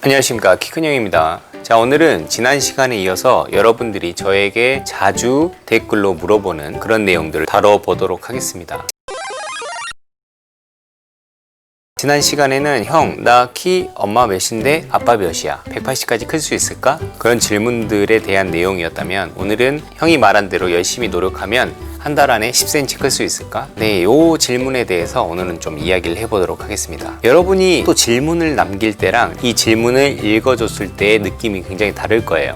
안녕하십니까, 키큰형입니다. 자, 오늘은 지난 시간에 이어서 여러분들이 저에게 자주 댓글로 물어보는 그런 내용들을 다뤄보도록 하겠습니다. 지난 시간에는 형, 나 키 엄마 몇인데 아빠 몇이야? 180까지 클 수 있을까? 그런 질문들에 대한 내용이었다면, 오늘은 형이 말한 대로 열심히 노력하면 한 달 안에 10cm 클 수 있을까? 네, 요 질문에 대해서 오늘은 좀 이야기를 해보도록 하겠습니다. 여러분이 또 질문을 남길 때랑 이 질문을 읽어줬을 때의 느낌이 굉장히 다를 거예요.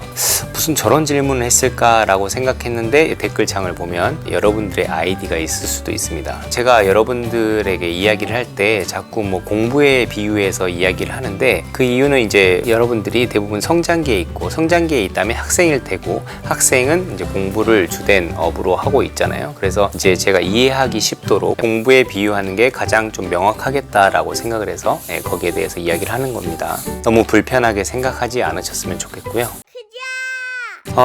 무슨 저런 질문을 했을까라고 생각했는데 댓글창을 보면 여러분들의 아이디가 있을 수도 있습니다. 제가 여러분들에게 이야기를 할 때 자꾸 공부에 비유해서 이야기를 하는데, 그 이유는 이제 여러분들이 대부분 성장기에 있고, 성장기에 있다면 학생일 테고, 학생은 이제 공부를 주된 업으로 하고 있잖아요. 그래서 이제 제가 이해하기 쉽도록 공부에 비유하는 게 가장 좀 명확하겠다라고 생각을 해서 거기에 대해서 이야기를 하는 겁니다. 너무 불편하게 생각하지 않으셨으면 좋겠고요.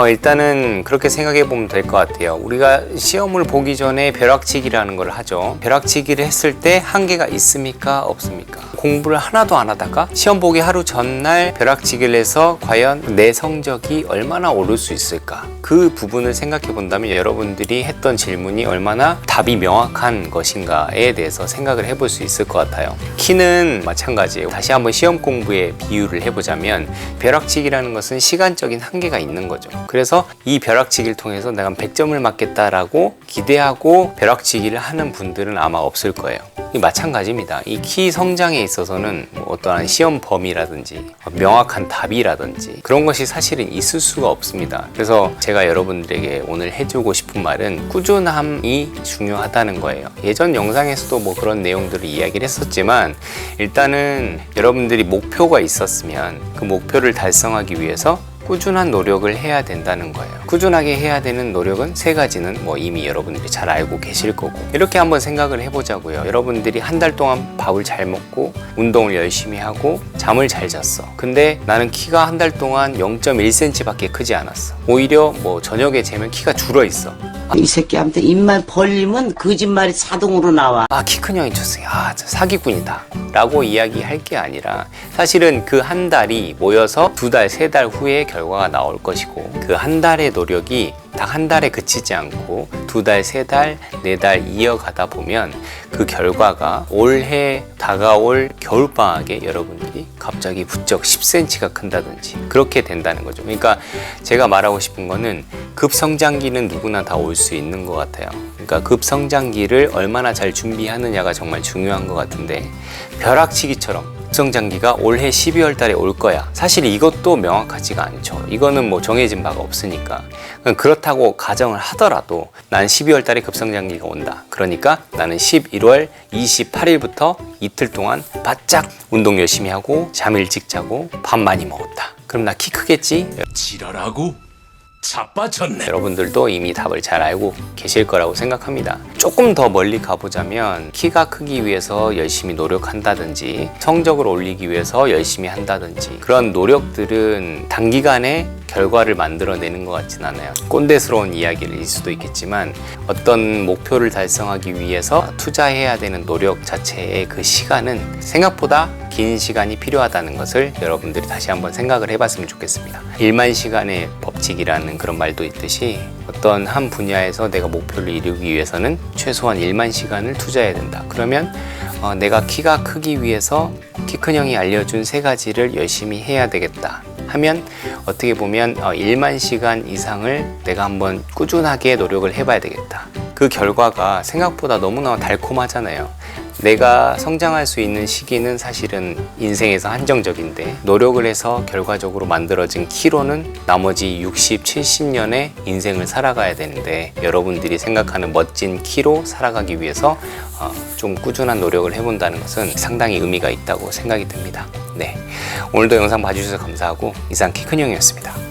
일단은 그렇게 생각해 보면 될 것 같아요. 우리가 시험을 보기 전에 벼락치기라는 걸 하죠. 벼락치기를 했을 때 한계가 있습니까? 없습니까? 공부를 하나도 안 하다가 시험 보기 하루 전날 벼락치기를 해서 과연 내 성적이 얼마나 오를 수 있을까? 그 부분을 생각해 본다면 여러분들이 했던 질문이 얼마나 답이 명확한 것인가에 대해서 생각을 해볼 수 있을 것 같아요. 키는 마찬가지예요. 다시 한번 시험 공부에 비유를 해보자면, 벼락치기라는 것은 시간적인 한계가 있는 거죠. 그래서 이 벼락치기를 통해서 내가 100점을 맞겠다라고 기대하고 벼락치기를 하는 분들은 아마 없을 거예요. 마찬가지입니다. 이 키 성장에 있어서는 어떠한 시험 범위라든지 명확한 답이라든지 그런 것이 사실은 있을 수가 없습니다. 그래서 제가 여러분들에게 오늘 해주고 싶은 말은 꾸준함이 중요하다는 거예요. 예전 영상에서도 그런 내용들을 이야기를 했었지만, 일단은 여러분들이 목표가 있었으면 그 목표를 달성하기 위해서 꾸준한 노력을 해야 된다는 거예요. 꾸준하게 해야 되는 노력은 세 가지는 이미 여러분들이 잘 알고 계실 거고, 이렇게 한번 생각을 해보자고요. 여러분들이 한 달 동안 밥을 잘 먹고 운동을 열심히 하고 잠을 잘 잤어. 근데 나는 키가 한 달 동안 0.1cm 밖에 크지 않았어. 오히려 저녁에 재면 키가 줄어 있어. 이 새끼한테 입만 벌리면 거짓말이 자동으로 나와. 키 큰 형이 쳤어요. 저 사기꾼이다 라고 이야기할 게 아니라, 사실은 그 한 달이 모여서 2달, 3달 후에 결과가 나올 것이고, 그 한 달의 노력이 딱 한 달에 그치지 않고 2달, 3달, 4달 이어가다 보면 그 결과가 올해 다가올 겨울방학에 여러분들이 갑자기 부쩍 10cm가 큰다든지 그렇게 된다는 거죠. 그러니까 제가 말하고 싶은 거는, 급성장기는 누구나 다 올 수 있는 것 같아요. 그러니까 급성장기를 얼마나 잘 준비하느냐가 정말 중요한 것 같은데, 벼락치기처럼 급성장기가 올해 12월 달에 올 거야, 사실 이것도 명확하지가 않죠. 이거는 정해진 바가 없으니까. 그렇다고 가정을 하더라도 난 12월 달에 급성장기가 온다, 그러니까 나는 11월 28일부터 이틀 동안 바짝 운동 열심히 하고 잠 일찍 자고 밥 많이 먹었다, 그럼 나 키 크겠지? 지랄하고 자빠졌네. 여러분들도 이미 답을 잘 알고 계실 거라고 생각합니다. 조금 더 멀리 가보자면, 키가 크기 위해서 열심히 노력한다든지 성적을 올리기 위해서 열심히 한다든지 그런 노력들은 단기간에 결과를 만들어내는 것 같진 않아요. 꼰대스러운 이야기일 수도 있겠지만, 어떤 목표를 달성하기 위해서 투자해야 되는 노력 자체의 그 시간은 생각보다 긴 시간이 필요하다는 것을 여러분들이 다시 한번 생각을 해봤으면 좋겠습니다. 1만 시간의 법칙이라는 그런 말도 있듯이, 어떤 한 분야에서 내가 목표를 이루기 위해서는 최소한 1만 시간을 투자해야 된다. 그러면 내가 키가 크기 위해서 키 큰 형이 알려준 3가지를 열심히 해야 되겠다 하면, 어떻게 보면 1만 시간 이상을 내가 한번 꾸준하게 노력을 해봐야 되겠다. 그 결과가 생각보다 너무나 달콤하잖아요. 내가 성장할 수 있는 시기는 사실은 인생에서 한정적인데, 노력을 해서 결과적으로 만들어진 키로는 나머지 60, 70년의 인생을 살아가야 되는데, 여러분들이 생각하는 멋진 키로 살아가기 위해서 좀 꾸준한 노력을 해본다는 것은 상당히 의미가 있다고 생각이 듭니다. 네, 오늘도 영상 봐주셔서 감사하고, 이상 키 큰 형이었습니다.